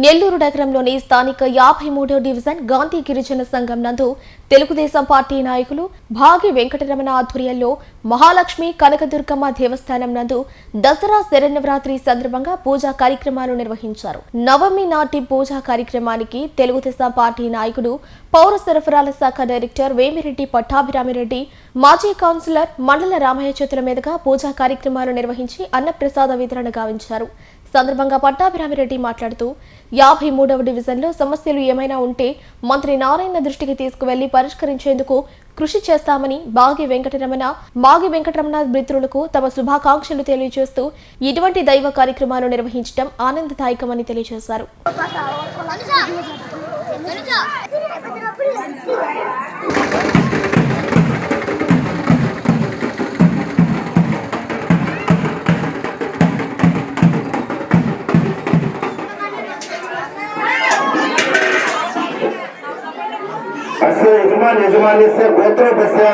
నెల్లూరు నగరంలోని స్థానిక 53వ డివిజన్ గాంధీ గిరిజన సంఘం నందు తెలుగుదేశం పార్టీ నాయకులు భాగి వెంకటరమణ ఆధ్వర్యంలో మహాలక్ష్మి కనకదుర్గమ్మ దేవస్థానం నందు దసరా శరన్నవరాత్రి సందర్భంగా పూజా కార్యక్రమాలు నిర్వహించారు. నవమి నాటి పూజా కార్యక్రమానికి తెలుగుదేశం పార్టీ నాయకుడు పౌర సరఫరాల శాఖ డైరెక్టర్ వేమిరెడ్డి పట్టాభిరామిరెడ్డి, మాజీ కౌన్సిలర్ మండల రామయ్య చేతుల మీదుగా పూజా కార్యక్రమాలు నిర్వహించి అన్నప్రసాద వితరణ గావించారు. సందర్భంగా పట్టాభిరామిరెడ్డి మాట్లాడుతూ 53వ డివిజన్లో సమస్యలు ఏమైనా ఉంటే మంత్రి నారాయణ దృష్టికి తీసుకువెళ్లి పరిష్కరించేందుకు కృషి చేస్తామని మాగి వెంకటరమణ మిత్రులకు తమ శుభాకాంక్షలు తెలియజేస్తూ ఇటువంటి దైవ కార్యక్రమాలు నిర్వహించడం ఆనందదాయకమని తెలియజేశారు. यजमानी से गोत्र बस्या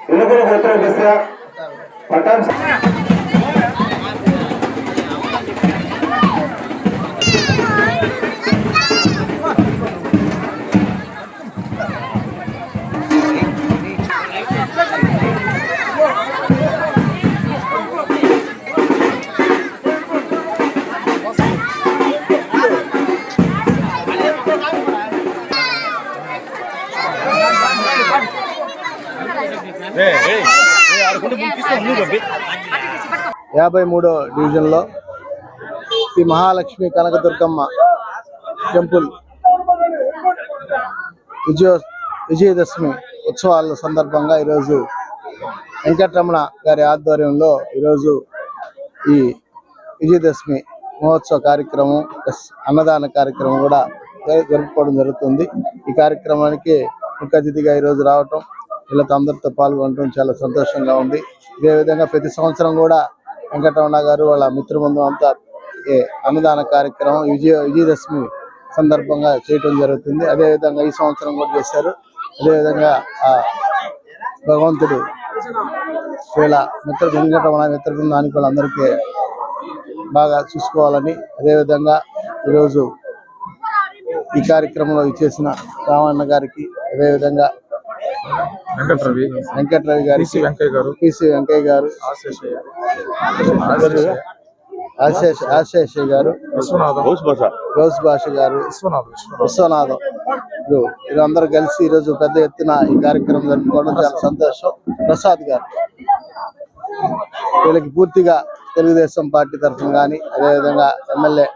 गोत्र बस्या पटान యాభై మూడో డివిజన్లో శ్రీ మహాలక్ష్మి కనకదుర్గమ్మ టెంపుల్ విజయదశమి ఉత్సవాల సందర్భంగా ఈరోజు వెంకటరమణ గారి ఆధ్వర్యంలో ఈరోజు ఈ విజయదశమి మహోత్సవ కార్యక్రమం అన్నదాన కార్యక్రమం కూడా జరుపుకోవడం జరుగుతుంది. ఈ కార్యక్రమానికి ముఖ్య అతిథిగా ఈరోజు రావటం, వీళ్ళతో అందరితో పాల్గొనడం చాలా సంతోషంగా ఉంది. ఇదే విధంగా ప్రతి సంవత్సరం కూడా వెంకటరమణ గారు వాళ్ళ మిత్రబృందం అంతా అన్నదాన కార్యక్రమం విజయదశమి సందర్భంగా చేయటం జరుగుతుంది. అదేవిధంగా ఈ సంవత్సరం కూడా చేశారు. అదేవిధంగా ఆ భగవంతుడు వీళ్ళ వెంకటరమణ మిత్రబృందానికి వాళ్ళందరికీ బాగా చూసుకోవాలని, అదేవిధంగా ఈరోజు ఈ కార్యక్రమంలో ఇచ్చేసిన రామన్న గారికి, అదేవిధంగా వెంకటరవి గారు, పిసి వెంకయ్య గారు, ఆశేష్ గారు, గౌస్ భాష గారు, విశ్వనాథం వీళ్ళందరూ కలిసి ఈరోజు పెద్ద ఎత్తున ఈ కార్యక్రమం జరుపుకోవడం చాలా సంతోషం. ప్రసాద్ గారు వీళ్ళకి పూర్తిగా తెలుగుదేశం పార్టీ తరఫున కానీ, అదేవిధంగా ఎమ్మెల్యే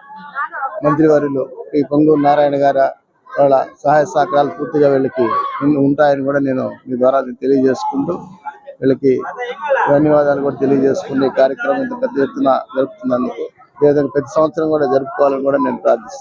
మంత్రివర్యులు ఈ పొంగూరు నారాయణ గారు వాళ్ళ సహాయ సహకారాలు పూర్తిగా వీళ్ళకి ఉంటాయని కూడా నేను మీ ద్వారా తెలియజేసుకుంటూ వీళ్ళకి ధన్యవాదాలు కూడా తెలియజేసుకుంటూ ఈ కార్యక్రమం ఇంత పెద్ద ఎత్తున జరుపుతున్నందుకు, అదేవిధంగా ప్రతి సంవత్సరం కూడా జరుపుకోవాలని కూడా నేను ప్రార్థిస్తున్నాను.